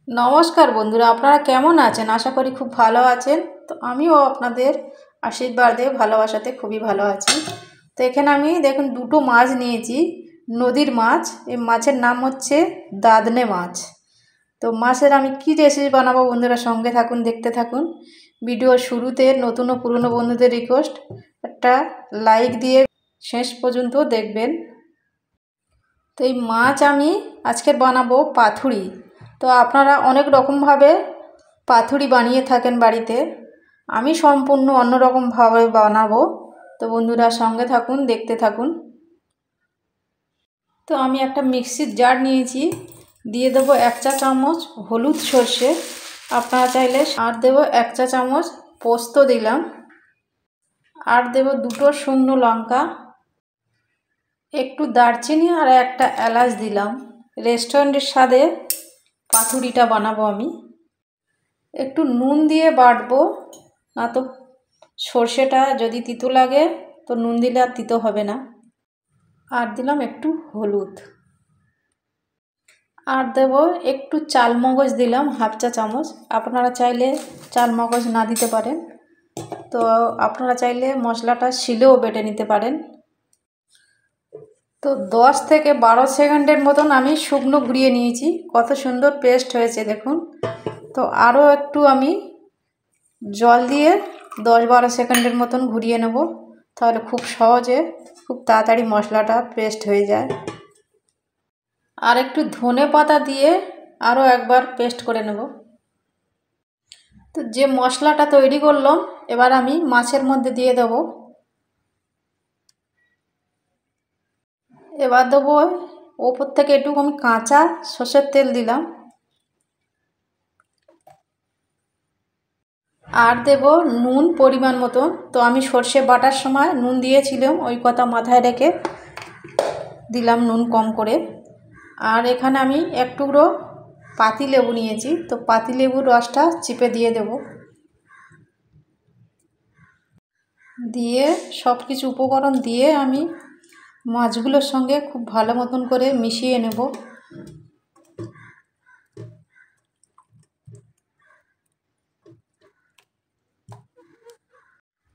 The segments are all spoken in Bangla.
নমস্কার বন্ধুরা, আপনারা কেমন আছেন? আশা করি খুব ভালো আছেন। তো আমিও আপনাদের আশীর্বাদে ভালোবাসাতে খুবই ভালো আছি। তো এখানে আমি দেখুন দুটো মাছ নিয়েছি, নদীর মাছ। এই মাছের নাম হচ্ছে দাদনে মাছ। তো মাছের আমি কি রেসিপি বানাবো বন্ধুরা, সঙ্গে থাকুন, দেখতে থাকুন। ভিডিওর শুরুতে নতুন ও পুরনো বন্ধুদের রিকোয়েস্ট, একটা লাইক দিয়ে শেষ পর্যন্ত দেখবেন। তো এই মাছ আমি আজকে বানাবো পাথুরি। তো আপনারা অনেক রকমভাবে পাথুরি বানিয়ে থাকেন বাড়িতে, আমি সম্পূর্ণ অন্যরকমভাবে বানাবো। তো বন্ধুরা সঙ্গে থাকুন, দেখতে থাকুন। তো আমি একটা মিক্সির জার নিয়েছি, দিয়ে দেবো 1 চা চামচ হলুদ সর্ষে, আপনারা চাইলে আর দেবো 1 চা চামচ পোস্ত দিলাম, আর দেবো 2টো শুকনো লঙ্কা, একটু দারচিনি আর একটা এলাচ দিলাম। রেস্টুরেন্টের স্বাদে পাথুরিটা বানাবো আমি। একটু নুন দিয়ে বাটবো, না তো সর্ষেটা যদি তিতো লাগে তো নুন দিলে আর তিতো হবে না। আর দিলাম একটু হলুদ, আর দেব একটু চালমগজ দিলাম 1/2 চা চামচ। আপনারা চাইলে চালমগজ না দিতে পারেন, তো আপনারা চাইলে মশলাটা শিলেও বেটে নিতে পারেন। তো 10 থেকে 12 সেকেন্ডের মতন আমি শুকনো ঘুরিয়ে নিয়েছি, কত সুন্দর পেস্ট হয়েছে দেখুন। তো আরও একটু আমি জল দিয়ে 10-12 সেকেন্ডের মতন ঘুরিয়ে নেব, তাহলে খুব সহজে খুব তাড়াতাড়ি মশলাটা পেস্ট হয়ে যায়। আর একটু ধনে পাতা দিয়ে আরও একবার পেস্ট করে নেব। তো যে মশলাটা তৈরি করলাম, এবার আমি মাছের মধ্যে দিয়ে দেব। এবার দেবো ওপর থেকে একটু আমি কাঁচা সর্ষের তেল দিলাম, আর দেব নুন পরিমাণ মতন। তো আমি সর্ষে বাটার সময় নুন দিয়েছিলাম, ওই কথা মাথায় রেখে দিলাম নুন কম করে। আর এখানে আমি এক টুকরো পাতিলেবু নিয়েছি, তো পাতিলেবুর রসটা চিপে দিয়ে দেব। দিয়ে সব কিছু উপকরণ দিয়ে আমি মাছগুলোর সঙ্গে খুব ভালো মতন করে মিশিয়ে নেব।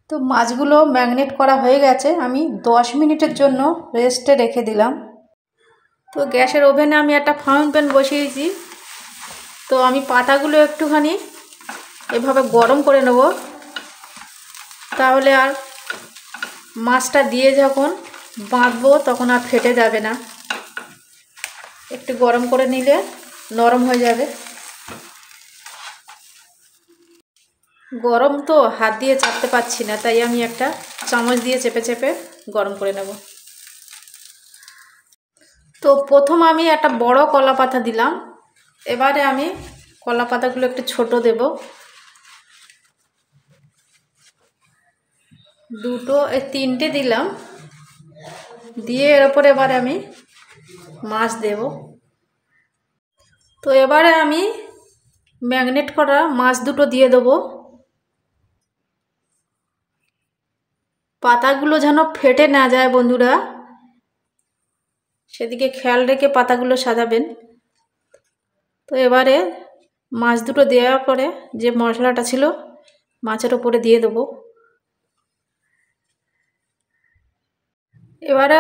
তো মাছগুলো ম্যারিনেট করা হয়ে গেছে, আমি 10 মিনিটের জন্য রেস্টে রেখে দিলাম। তো গ্যাসের ওভেনে আমি একটা ফ্রাইং প্যান বসিয়েছি। তো আমি পাতাগুলো একটুখানি এভাবে গরম করে নেব, তাহলে আর মাছটা দিয়ে যখন বাঁধবো তখন আর ফেটে যাবে না। একটু গরম করে নিলে নরম হয়ে যাবে। গরম তো হাত দিয়ে চাপতে পারছি না, তাই আমি একটা চামচ দিয়ে চেপে চেপে গরম করে নেব। তো প্রথম আমি একটা বড় কলা পাতা দিলাম, এবারে আমি কলা পাতাগুলো একটু ছোট দেব। 2টো 3টে দিলাম, দিয়ে এর উপরে এবারে আমি মাছ দেব। তো এবারে আমি ম্যারিনেট করা মাছ দুটো দিয়ে দেবো। পাতাগুলো যেন ফেটে না যায় বন্ধুরা, সেদিকে খেয়াল রেখে পাতাগুলো সাজাবেন। তো এবারে মাছ দুটো দেওয়ার পরে যে মশলাটা ছিল মাছের ওপরে দিয়ে দেবো। এবারে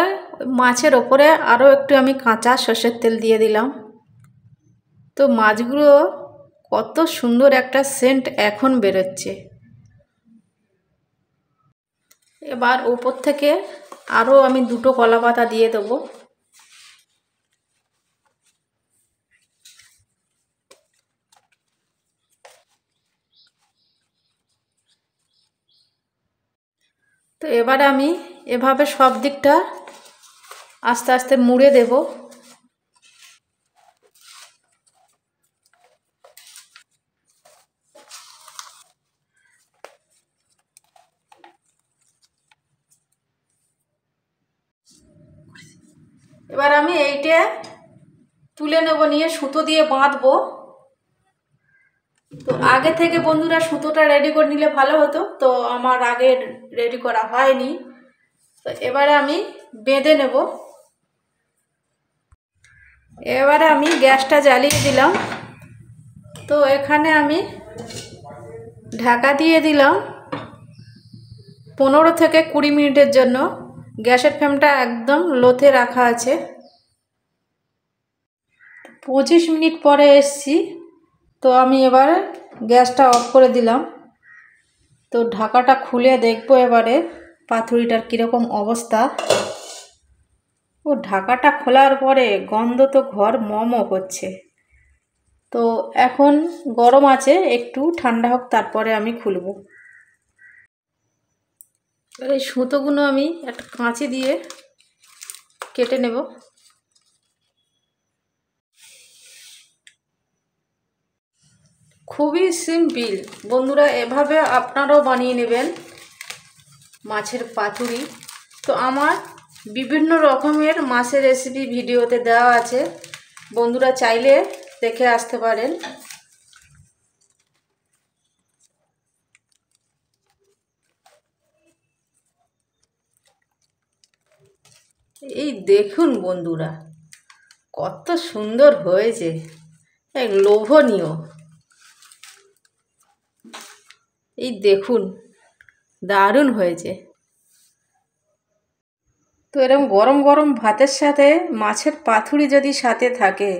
মাছের ওপরে আরও একটু আমি কাঁচা সর্ষের তেল দিয়ে দিলাম। তো মাছগুলো কত সুন্দর একটা সেন্ট এখন বেরোচ্ছে। এবার উপর থেকে আরও আমি 2টো কলা পাতা দিয়ে দেবো। তো এবারে আমি এভাবে সব দিকটা আস্তে আস্তে মুড়ে দেব। এবার আমি এইটা তুলে নেব, নিয়ে সুতো দিয়ে বাঁধবো। তো আগে থেকে বন্ধুরা সুতোটা রেডি করে নিলে ভালো হতো, তো আমার আগে রেডি করা হয়নি। তো এবারে আমি বেঁধে নেব। এবারে আমি গ্যাসটা জ্বালিয়ে দিলাম, তো এখানে আমি ঢাকা দিয়ে দিলাম 15 থেকে 20 মিনিটের জন্য। গ্যাসের ফ্লেমটা একদম লোতে রাখা আছে। 25 মিনিট পরে এসছি। তো আমি এবারে গ্যাসটা অফ করে দিলাম। তো ঢাকাটা খুলে দেখবো এবারে পাতুরিটার কীরকম অবস্থা। ও ঢাকাটা খোলার পরে গন্ধ তো ঘর মমো করছে। তো এখন গরম আছে, একটু ঠান্ডা হোক তারপরে আমি খুলব। এই সুতোগুলো আমি একটা কাঁচি দিয়ে কেটে নেব। খুবই সিম্পল বন্ধুরা, এভাবে আপনারাও বানিয়ে নেবেন মাছের পাতুরি। তো আমার বিভিন্ন রকমের মাছের রেসিপি ভিডিওতে দেওয়া আছে, বন্ধুরা চাইলে দেখে আসতে পারেন। এই দেখুন বন্ধুরা, কত সুন্দর হয়েছে, এক লোভনীয়। এই দেখুন, দারুণ হয়েছে। তো এরকম গরম গরম ভাতের সাথে মাছের পাতুরি যদি সাথে থাকে,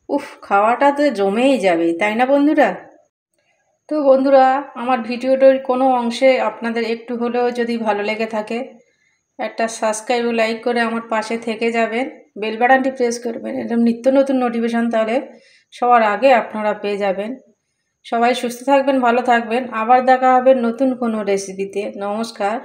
উফ, খাওয়াটা তো জমেই যাবে, তাই না বন্ধুরা? তো বন্ধুরা, আমার ভিডিওটার কোনো অংশে আপনাদের একটু হলেও যদি ভালো লেগে থাকে, একটা সাবস্ক্রাইব ও লাইক করে আমার পাশে থেকে যাবেন, বেল বাটনটি প্রেস করবেন, এরকম নিত্য নতুন নোটিফিকেশন তাহলে সবার আগে আপনারা পেয়ে যাবেন। সবাই সুস্থ থাকবেন, ভালো থাকবেন। আবার দেখা হবে নতুন কোনো রেসিপিতে। নমস্কার।